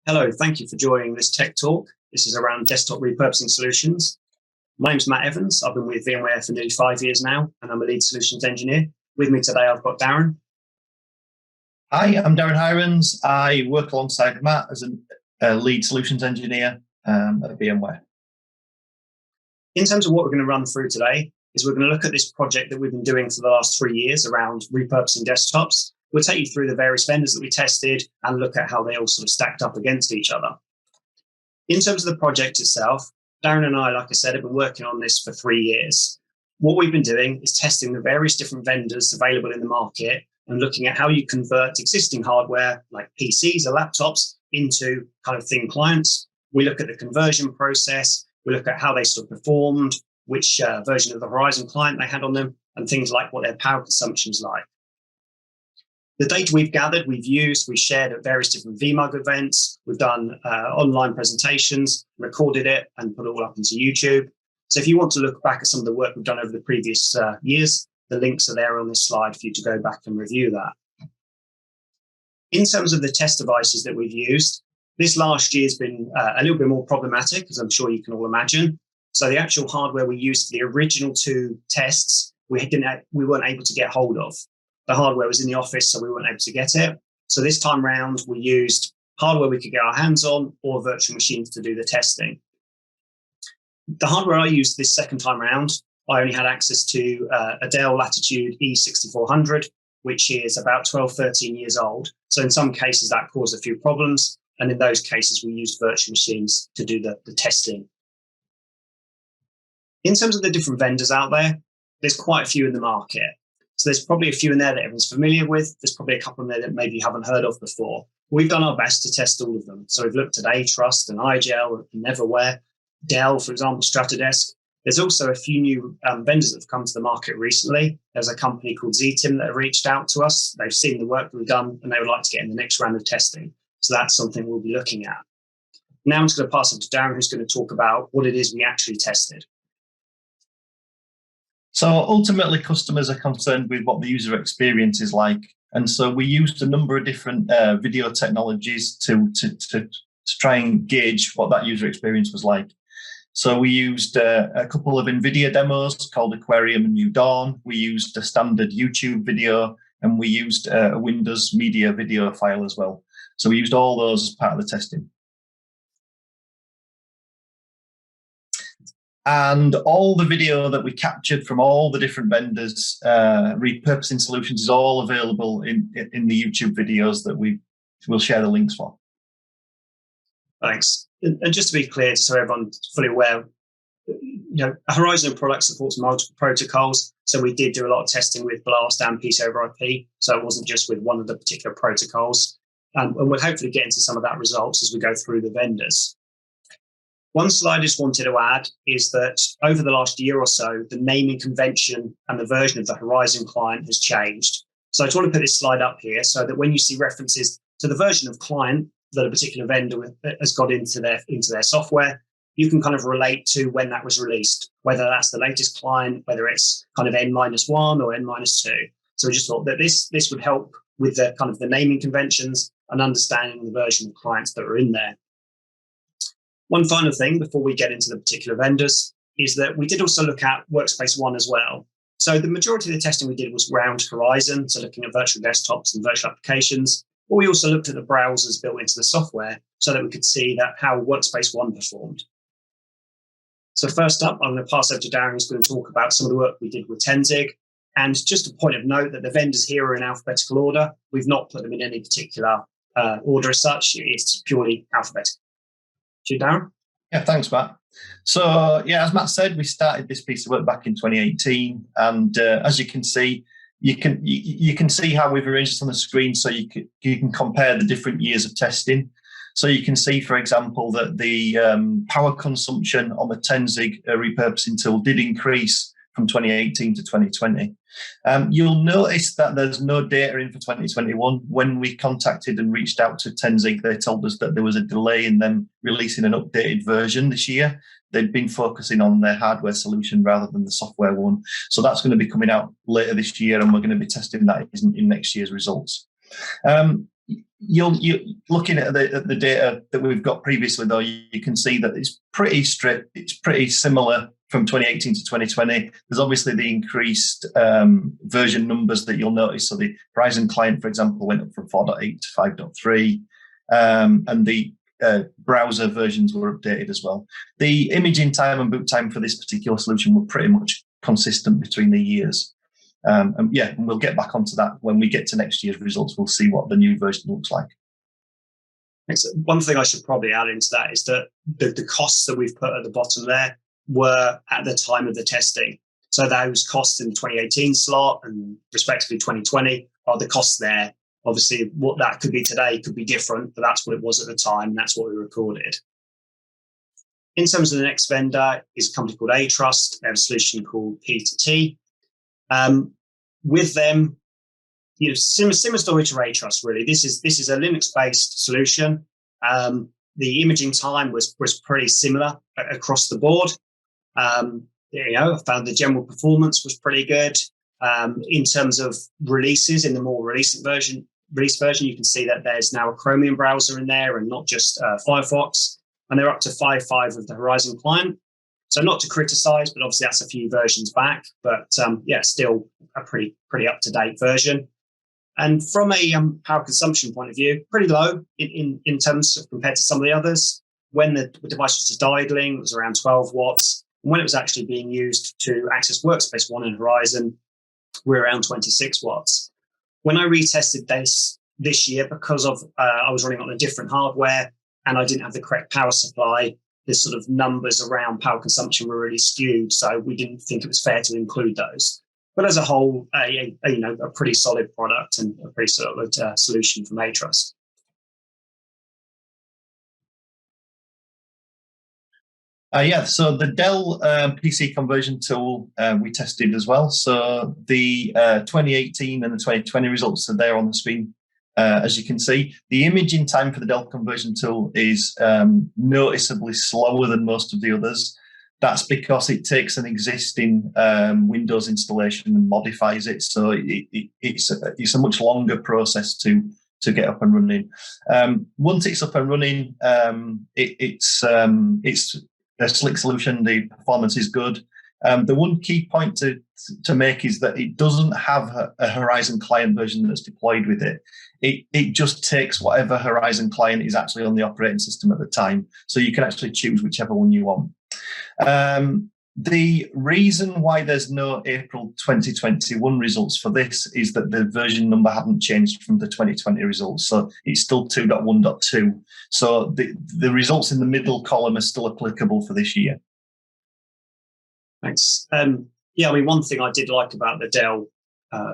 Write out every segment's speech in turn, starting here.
Hello, thank you for joining this tech talk. This is around desktop repurposing solutions. My name's Matt Evans. I've been with VMware for nearly 5 years now, and I'm a lead solutions engineer. With me today, I've got Darren. Hi, I'm Darren Hirons. I work alongside Matt as a lead solutions engineer at VMware. In terms of what we're going to run through today, is we're going to look at this project that we've been doing for the last 3 years around repurposing desktops. We'll take you through the various vendors that we tested and look at how they all sort of stacked up against each other. In terms of the project itself, Darren and I, like I said, have been working on this for 3 years. What we've been doing is testing the various different vendors available in the market and looking at how you convert existing hardware like PCs or laptops into kind of thin clients. We look at the conversion process. We look at how they sort of performed, which version of the Horizon client they had on them, and things like what their power consumption's like. The data we've gathered, we've used, we've shared at various different VMUG events. We've done online presentations, recorded it, and put it all up into YouTube. So if you want to look back at some of the work we've done over the previous years, the links are there on this slide for you to go back and review that. In terms of the test devices that we've used, this last year has been a little bit more problematic, as I'm sure you can all imagine. So the actual hardware we used for the original 2 tests, we weren't able to get hold of. The hardware was in the office, so we weren't able to get it. So this time round, we used hardware we could get our hands on or virtual machines to do the testing. The hardware I used this second time round, I only had access to a Dell Latitude E6400, which is about 12, 13 years old. So in some cases, that caused a few problems. And in those cases, we used virtual machines to do the testing. In terms of the different vendors out there, there's quite a few in the market. So there's probably a few in there that everyone's familiar with. There's probably a couple in there that maybe you haven't heard of before. We've done our best to test all of them. So we've looked at Atrust and Igel and Neverware, Dell, for example, StrataDesk. There's also a few new vendors that have come to the market recently. There's a company called ZTIM that have reached out to us. They've seen the work that we've done and they would like to get in the next round of testing. So that's something we'll be looking at. Now I'm just going to pass it to Darren, who's going to talk about what it is we actually tested. So ultimately, customers are concerned with what the user experience is like. And so we used a number of different video technologies to try and gauge what that user experience was like. So we used a couple of NVIDIA demos called Aquarium and New Dawn. We used a standard YouTube video, and we used a Windows Media video file as well. So we used all those as part of the testing. And all the video that we captured from all the different vendors, repurposing solutions, is all available in the YouTube videos that we'll share the links for. Thanks. And just to be clear, so everyone's fully aware, a Horizon product supports multiple protocols. So we did do a lot of testing with Blast and Peace over IP. So it wasn't just with one of the particular protocols. And we'll hopefully get into some of that results as we go through the vendors. One slide I just wanted to add is that over the last year or so, the naming convention and the version of the Horizon client has changed. So I just want to put this slide up here so that when you see references to the version of client that a particular vendor has got into their software, you can kind of relate to when that was released, whether that's the latest client, whether it's kind of N-1 or N-2. So we just thought that this would help with the kind of the naming conventions and understanding the version of clients that are in there. One final thing before we get into the particular vendors is that we did also look at Workspace ONE as well. So the majority of the testing we did was around Horizon, so looking at virtual desktops and virtual applications. But we also looked at the browsers built into the software so that we could see how Workspace ONE performed. So first up, I'm going to pass over to Darren, who's going to talk about some of the work we did with Tenzing. And just a point of note that the vendors here are in alphabetical order. We've not put them in any particular order as such. It's purely alphabetical. To you, Darren? Yeah, thanks, Matt. So, as Matt said, we started this piece of work back in 2018, and as you can see, you can see how we've arranged this on the screen, so you can compare the different years of testing. So you can see, for example, that the power consumption on the Tenzing repurposing tool did increase from 2018 to 2020. You'll notice that there's no data in for 2021. When we contacted and reached out to Tenzing, they told us that there was a delay in them releasing an updated version this year. They'd been focusing on their hardware solution rather than the software one. So that's going to be coming out later this year, and we're going to be testing that in next year's results. you're looking at the data that we've got previously, though, you can see that it's pretty strict. It's pretty similar from 2018 to 2020. There's obviously the increased version numbers that you'll notice. So the Horizon client, for example, went up from 4.8 to 5.3, and the browser versions were updated as well. The imaging time and boot time for this particular solution were pretty much consistent between the years. And we'll get back onto that when we get to next year's results. We'll see what the new version looks like. One thing I should probably add into that is that the costs that we've put at the bottom there were at the time of the testing. So those costs in the 2018 slot and respectively 2020 are the costs there. Obviously, what that could be today could be different, but that's what it was at the time. That's what we recorded. In terms of the next vendor is a company called Atrust. They have a solution called P2T. With them, similar story to Atrust, really. This is a Linux-based solution. The imaging time was pretty similar across the board. I found the general performance was pretty good. In terms of releases, in the more release version, you can see that there's now a Chromium browser in there and not just Firefox. And they're up to 5.5 of the Horizon client. So not to criticize, but obviously that's a few versions back. But still a pretty up-to-date version. And from a power consumption point of view, pretty low in terms of compared to some of the others. When the device was just idling, it was around 12 watts. And when it was actually being used to access Workspace ONE and Horizon, we're around 26 watts. When I retested this year, because of I was running on a different hardware and I didn't have the correct power supply, the sort of numbers around power consumption were really skewed. So we didn't think it was fair to include those. But as a whole, a pretty solid product and a pretty solid solution from Atrust. So the Dell PC conversion tool we tested as well. So the 2018 and the 2020 results are there on the screen. As you can see, the imaging time for the Dell conversion tool is noticeably slower than most of the others. That's because it takes an existing Windows installation and modifies it. So it's a much longer process to get up and running. Once it's up and running, it's a slick solution. The performance is good. The one key point to make is that it doesn't have a Horizon client version that's deployed with it. It just takes whatever Horizon client is actually on the operating system at the time. So you can actually choose whichever one you want. The reason why there's no April 2021 results for this is that the version number hadn't changed from the 2020 results. So it's still 2.1.2. So the results in the middle column are still applicable for this year. Thanks. One thing I did like about the Dell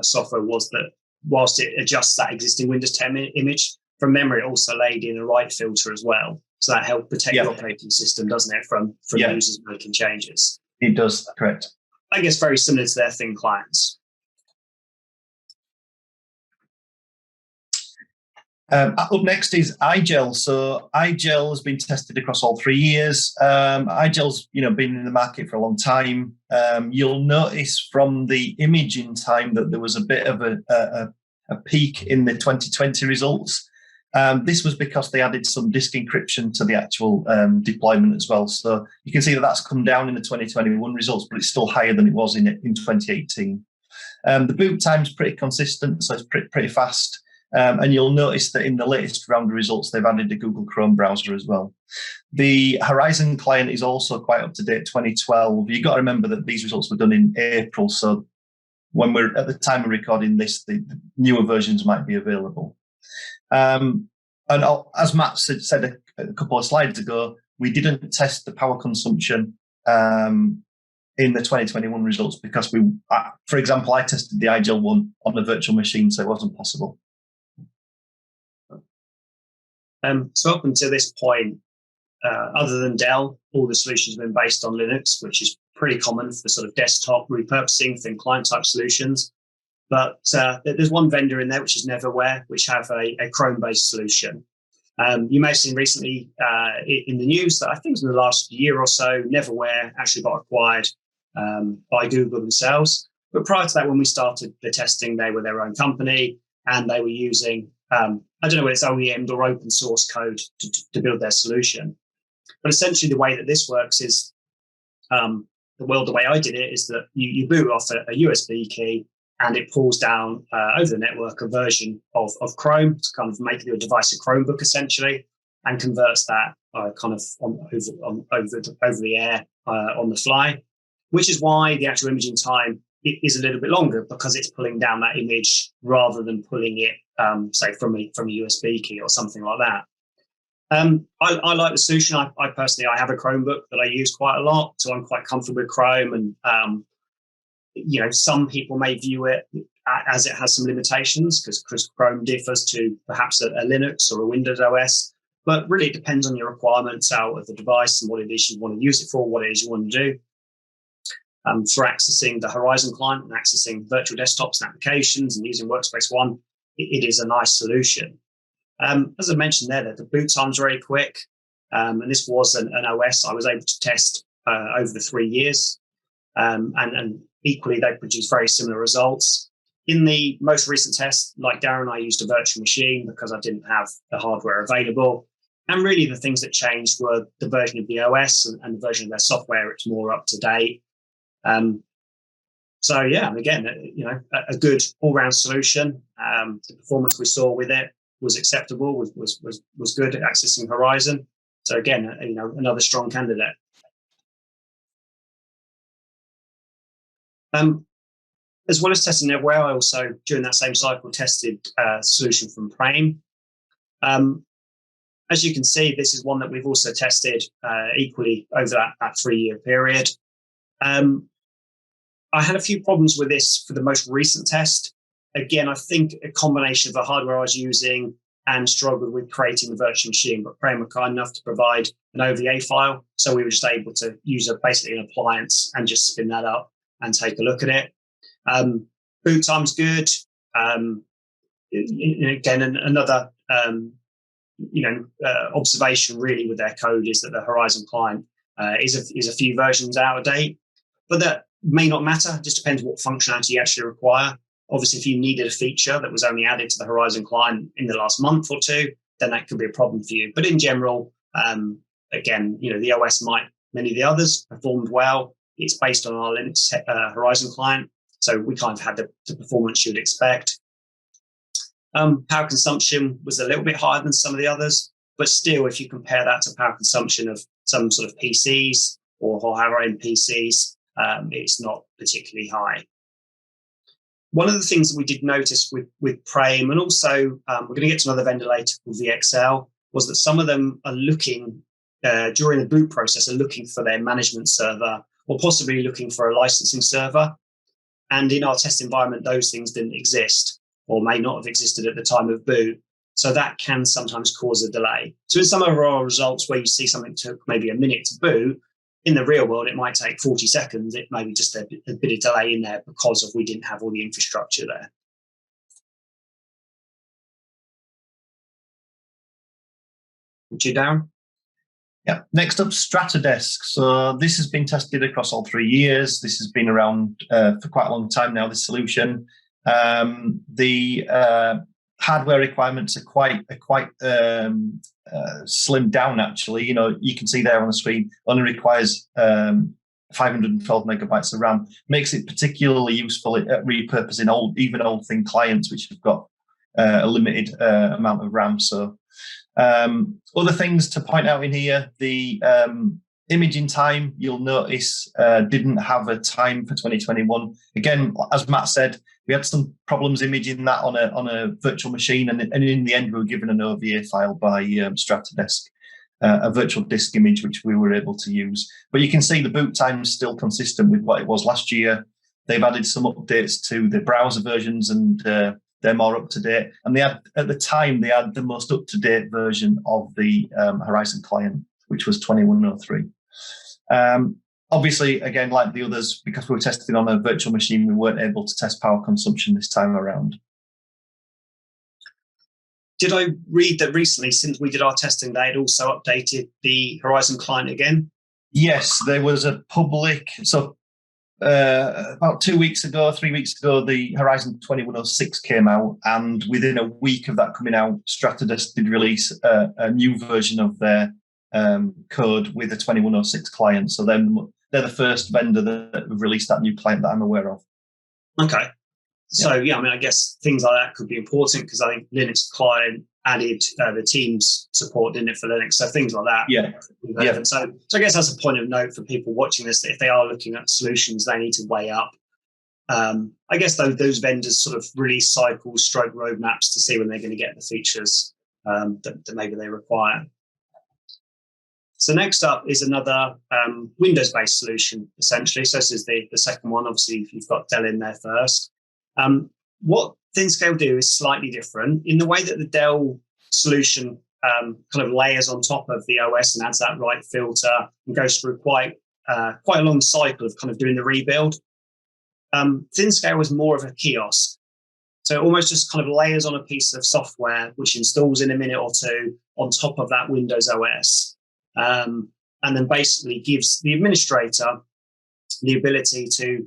software was that whilst it adjusts that existing Windows 10 image, from memory, it also laid in a write filter as well. So that helped protect the operating system, doesn't it, from users making changes? It does, correct. I guess very similar to their thin clients. Up next is Igel. So Igel has been tested across all 3 years. Igel's been in the market for a long time. You'll notice from the imaging time that there was a bit of a peak in the 2020 results. This was because they added some disk encryption to the actual deployment as well. So you can see that that's come down in the 2021 results, but it's still higher than it was in 2018. The boot time's pretty consistent, so it's pretty fast. And you'll notice that in the latest round of results, they've added the Google Chrome browser as well. The Horizon client is also quite up to date, 2012. You've got to remember that these results were done in April. So when we're at the time of recording this, the newer versions might be available. And as Matt said a couple of slides ago, we didn't test the power consumption in the 2021 results because for example, I tested the Igel one on a virtual machine, so it wasn't possible. So up until this point, other than Dell, all the solutions have been based on Linux, which is pretty common for sort of desktop repurposing, thin client type solutions. But there's one vendor in there, which is Neverware, which have a Chrome-based solution. You may have seen recently in the news that I think it was in the last year or so, Neverware actually got acquired by Google themselves. But prior to that, when we started the testing, they were their own company and they were using I don't know whether it's OEM'd or open source code to build their solution. But essentially, the way that this works is, the way I did it is that you boot off a USB key, and it pulls down over the network a version of Chrome to kind of make your device a Chromebook essentially, and converts that kind of over the air on the fly, which is why the actual imaging time is a little bit longer, because it's pulling down that image rather than pulling it, say, from a USB key or something like that. I like the solution. I personally, I have a Chromebook that I use quite a lot, so I'm quite comfortable with Chrome. And some people may view it as it has some limitations because Chrome differs to perhaps a Linux or a Windows OS. But really, it depends on your requirements out of the device and what it is you want to use it for, what it is you want to do. For accessing the Horizon client and accessing virtual desktops and applications and using Workspace ONE, it is a nice solution. As I mentioned there, the boot time's very quick, and this was an OS I was able to test over the 3 years, and equally they produced very similar results. In the most recent test, like Darren, I used a virtual machine because I didn't have the hardware available, and really the things that changed were the version of the OS and the version of their software. It's more up to date. So yeah, again, a good all-round solution. The performance we saw with it was acceptable, was good at accessing Horizon. So again, another strong candidate. As well as testing NetWare, I also, during that same cycle, tested a solution from Prime. As you can see, this is one that we've also tested equally over that 3-year period. I had a few problems with this for the most recent test. Again, I think a combination of the hardware I was using and struggled with creating the virtual machine, but Prime were kind enough to provide an OVA file. So we were just able to use basically an appliance and just spin that up and take a look at it. Boot time's good. Again, another observation really with their code is that the Horizon client is a few versions out of date, but that may not matter. It just depends what functionality you actually require. Obviously, if you needed a feature that was only added to the Horizon client in the last month or two, then that could be a problem for you. But in general, again, the OS many of the others performed well. It's based on our Linux Horizon client, so we kind of had the performance you'd expect. Power consumption was a little bit higher than some of the others, but still, if you compare that to power consumption of some sort of PCs or higher-end PCs, it's not particularly high. One of the things that we did notice with Prime, and also we're going to get to another vendor later called VXL, was that some of them are looking, during the boot process, are looking for their management server or possibly looking for a licensing server. And in our test environment, those things didn't exist or may not have existed at the time of boot. So that can sometimes cause a delay. So in some of our results where you see something took maybe a minute to boot, in the real world, it might take 40 seconds. It may be just a bit of delay in there because we didn't have all the infrastructure there. Would you, Darren? Yeah. Next up, StrataDesk. So this has been tested across all 3 years. This has been around for quite a long time now, this solution. The hardware requirements are quite slimmed down, actually. You can see there on the screen, only requires 512 megabytes of RAM. Makes it particularly useful at repurposing old thin clients, which have got a limited amount of RAM. So other things to point out in here, the imaging time, you'll notice, didn't have a time for 2021. Again, as Matt said, we had some problems imaging that on a virtual machine, and in the end, we were given an OVA file by StrataDesk, a virtual disk image, which we were able to use. But you can see the boot time is still consistent with what it was last year. They've added some updates to the browser versions, and they're more up to date. And they had, at the time, they had the most up to date version of the Horizon client, which was 2103. Obviously, again, like the others, because we were testing on a virtual machine, we weren't able to test power consumption this time around. Did I read that recently, since we did our testing, they had also updated the Horizon client again? Yes, there was a public. So about 3 weeks ago, the Horizon 2106 came out, and within a week of that coming out, StrataDesk did release a new version of their code with a 2106 client. So they're the first vendor that have released that new client that I'm aware of. Okay. So, yeah, I mean, I guess things like that could be important because I think Linux client added the Teams support, didn't it, for Linux? So things like that. Yeah. So I guess that's a point of note for people watching this, that if they are looking at solutions, they need to weigh up. I guess those vendors sort of release cycles, stroke roadmaps to see when they're going to get the features that maybe they require. So next up is another Windows-based solution, essentially. So this is the second one. Obviously, you've got Dell in there first. What ThinScale do is slightly different in the way that the Dell solution kind of layers on top of the OS and adds that right filter and goes through quite a long cycle of kind of doing the rebuild. ThinScale was more of a kiosk. So it almost just kind of layers on a piece of software, which installs in a minute or two on top of that Windows OS. And then basically gives the administrator the ability to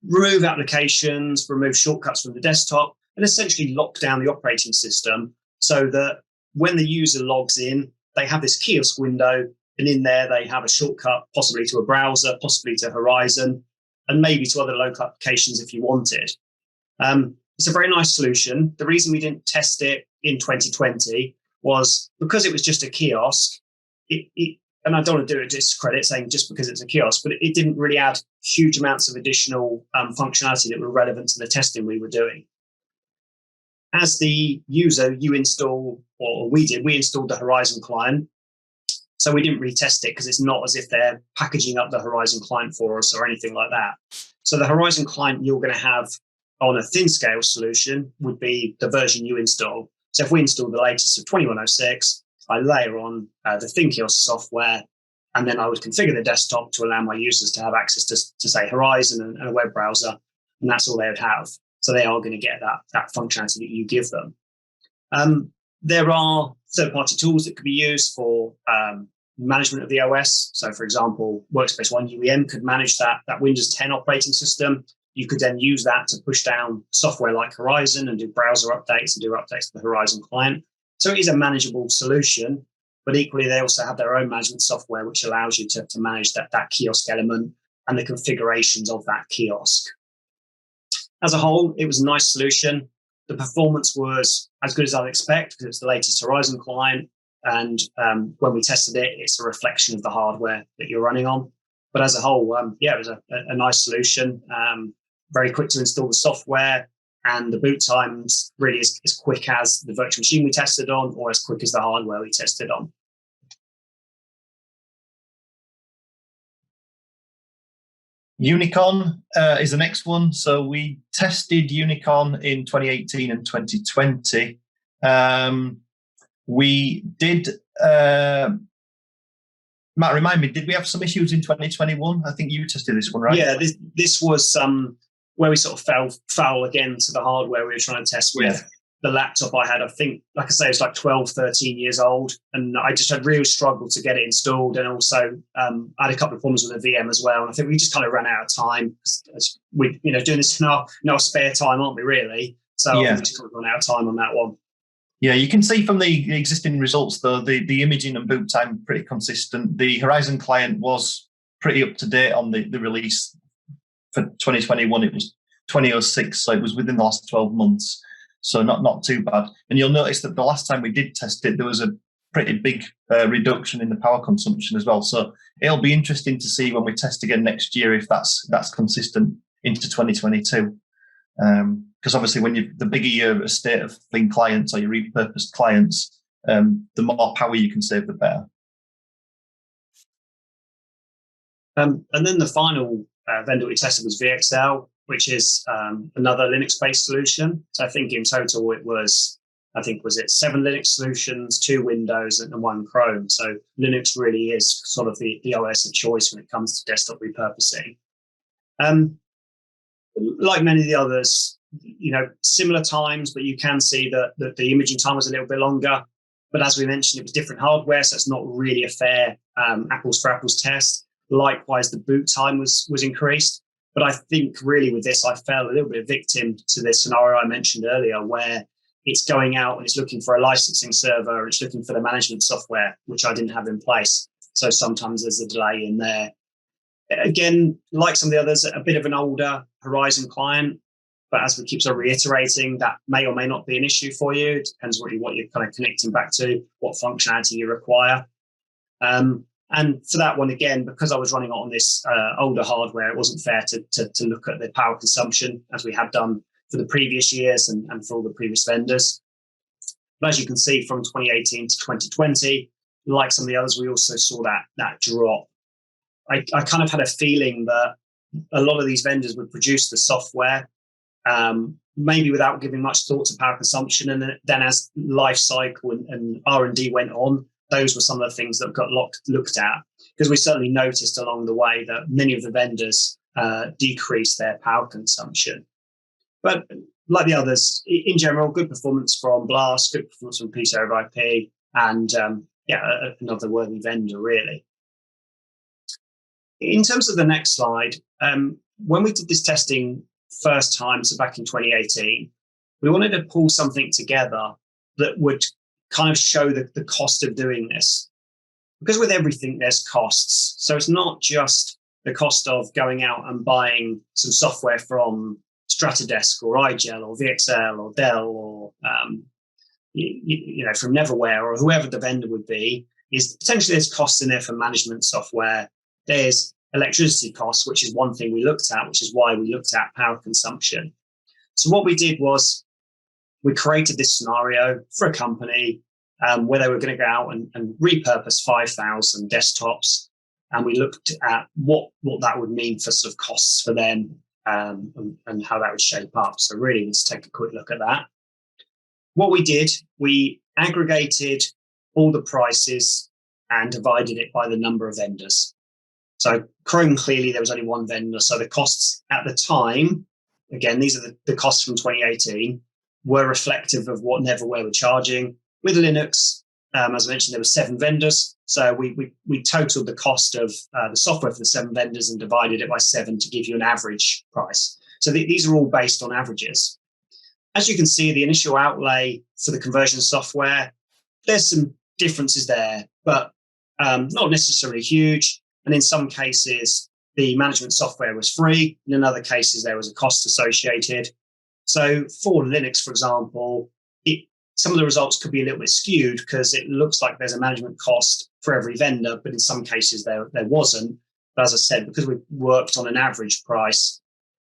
remove applications, remove shortcuts from the desktop, and essentially lock down the operating system so that when the user logs in, they have this kiosk window, and in there they have a shortcut, possibly to a browser, possibly to Horizon, and maybe to other local applications if you wanted. It's a very nice solution. The reason we didn't test it in 2020 was because it was just a kiosk. And I don't want to do it discredit saying just because it's a kiosk, but it didn't really add huge amounts of additional functionality that were relevant to the testing we were doing. As the user, we installed the Horizon client. So we didn't retest it because it's not as if they're packaging up the Horizon client for us or anything like that. So the Horizon client you're going to have on a ThinScale solution would be the version you install. So if we install the latest of 2106, I layer on the ThinKiosk software, and then I would configure the desktop to allow my users to have access to say, Horizon and a web browser, and that's all they would have. So they are going to get that functionality that you give them. There are third-party tools that could be used for management of the OS. So, for example, Workspace ONE UEM could manage that Windows 10 operating system. You could then use that to push down software like Horizon and do browser updates and do updates to the Horizon client. So it is a manageable solution, but equally they also have their own management software, which allows you to manage that kiosk element and the configurations of that kiosk. As a whole, it was a nice solution. The performance was as good as I'd expect because it's the latest Horizon client. And when we tested it, it's a reflection of the hardware that you're running on. But as a whole, it was a nice solution. Very quick to install the software. And the boot times really is as quick as the virtual machine we tested on or as quick as the hardware we tested on. Unicon is the next one. So we tested Unicon in 2018 and 2020. We did, Matt, remind me, did we have some issues in 2021? I think you tested this one, right? Yeah, this was where we sort of fell foul again to the hardware we were trying to test with. Yeah. The laptop I had, I think, like I say, it's like 12, 13 years old. And I just had real struggle to get it installed. And also I had a couple of problems with the VM as well. And I think we just kind of ran out of time. We, doing this in our spare time, aren't we, really? So yeah. We just kind of run out of time on that one. Yeah, you can see from the existing results, though, the imaging and boot time pretty consistent. The Horizon client was pretty up to date on the release for 2021. It was 2006, so it was within the last 12 months. So not too bad. And you'll notice that the last time we did test it, there was a pretty big reduction in the power consumption as well. So it'll be interesting to see when we test again next year if that's consistent into 2022. Because obviously when the bigger your estate of thin clients or your repurposed clients, the more power you can save, the better. And then the final vendor we tested was VXL, which is another Linux-based solution. So I think in total it was, 7 Linux solutions, 2 Windows and 1 Chrome. So Linux really is sort of the OS of choice when it comes to desktop repurposing. Like many of the others, similar times, but you can see that the imaging time was a little bit longer. But as we mentioned, it was different hardware, so it's not really a fair apples for apples test. Likewise, the boot time was increased. But I think really with this, I fell a little bit victim to this scenario I mentioned earlier, where it's going out and it's looking for a licensing server, or it's looking for the management software, which I didn't have in place. So sometimes there's a delay in there. Again, like some of the others, a bit of an older Horizon client, but as we keep sort of reiterating, that may or may not be an issue for you. It depends really what you're kind of connecting back to, what functionality you require. And for that one, again, because I was running on this older hardware, it wasn't fair to look at the power consumption as we had done for the previous years and for all the previous vendors. But as you can see, from 2018 to 2020, like some of the others, we also saw that drop. I kind of had a feeling that a lot of these vendors would produce the software, maybe without giving much thought to power consumption. And then as life cycle and R&D went on, those were some of the things that got looked at, because we certainly noticed along the way that many of the vendors decreased their power consumption. But like the others, in general, good performance from Blast, good performance from PC over IP, and another worthy vendor, really. In terms of the next slide, when we did this testing first time, so back in 2018, we wanted to pull something together that would kind of show the cost of doing this. Because with everything, there's costs. So it's not just the cost of going out and buying some software from StrataDesk or Igel or VXL or Dell or from Neverware or whoever the vendor would be. Is potentially there's costs in there for management software. There's electricity costs, which is one thing we looked at, which is why we looked at power consumption. So what we did was we created this scenario for a company where they were going to go out and repurpose 5,000 desktops. And we looked at what that would mean for sort of costs for them and how that would shape up. So really, let's take a quick look at that. What we did, we aggregated all the prices and divided it by the number of vendors. So Chrome, clearly, there was only one vendor. So the costs at the time, again, these are the costs from 2018, were reflective of what Neverware were charging. With Linux, as I mentioned, there were 7 vendors. So we totaled the cost of the software for the 7 vendors and divided it by 7 to give you an average price. So these are all based on averages. As you can see, the initial outlay for the conversion software, there's some differences there, but not necessarily huge. And in some cases, the management software was free. And in other cases, there was a cost associated. So for Linux, for example, some of the results could be a little bit skewed because it looks like there's a management cost for every vendor, but in some cases there wasn't. But as I said, because we worked on an average price,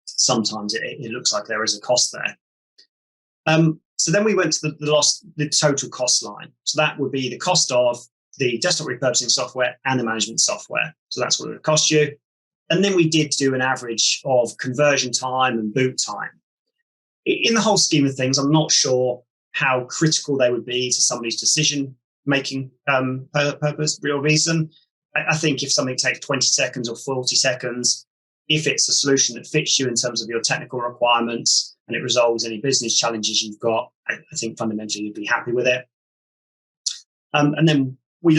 sometimes it looks like there is a cost there. So then we went to the total cost line. So that would be the cost of the desktop repurposing software and the management software. So that's what it would cost you. And then we did do an average of conversion time and boot time. In the whole scheme of things, I'm not sure how critical they would be to somebody's decision-making purpose, real reason. I think if something takes 20 seconds or 40 seconds, if it's a solution that fits you in terms of your technical requirements and it resolves any business challenges you've got, I think fundamentally you'd be happy with it. And then we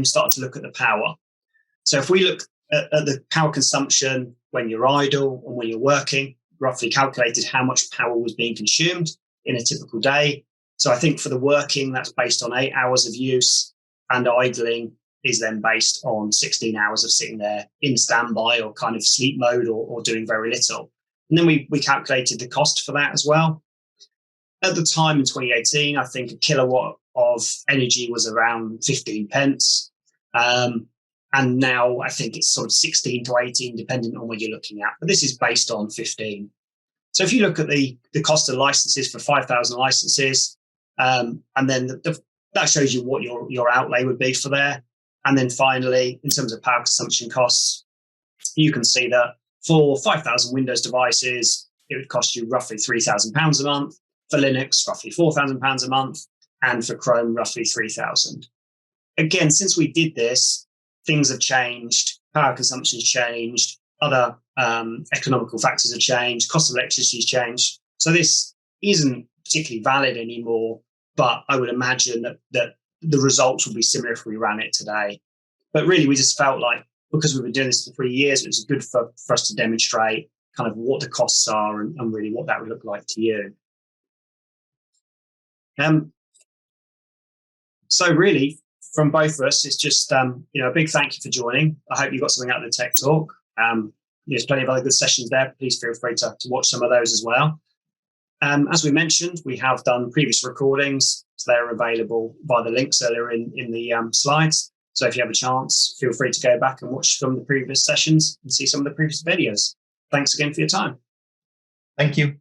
started to look at the power. So if we look at the power consumption when you're idle and when you're working, roughly calculated how much power was being consumed in a typical day. So I think for the working, that's based on 8 hours of use, and idling is then based on 16 hours of sitting there in standby or kind of sleep mode or doing very little. And then we calculated the cost for that as well. At the time in 2018, I think a kilowatt of energy was around 15 pence. And now I think it's sort of 16 to 18, depending on what you're looking at. But this is based on 15. So if you look at the cost of licenses for 5,000 licenses, and then that shows you what your outlay would be for there. And then finally, in terms of power consumption costs, you can see that for 5,000 Windows devices, it would cost you roughly £3,000 a month. For Linux, roughly £4,000 a month. And for Chrome, roughly 3,000. Again, since we did this, things have changed. Power consumption has changed. Other economical factors have changed. Cost of electricity has changed. So this isn't particularly valid anymore, but I would imagine that the results would be similar if we ran it today. But really, we just felt like because we've been doing this for 3 years, it was good for us to demonstrate kind of what the costs are and really what that would look like to you. So really, from both of us, it's just a big thank you for joining. I hope you got something out of the tech talk. There's plenty of other good sessions there. Please feel free to watch some of those as well. As we mentioned, we have done previous recordings, so they're available via the links earlier in the slides. So if you have a chance, feel free to go back and watch some of the previous sessions and see some of the previous videos. Thanks again for your time. Thank you.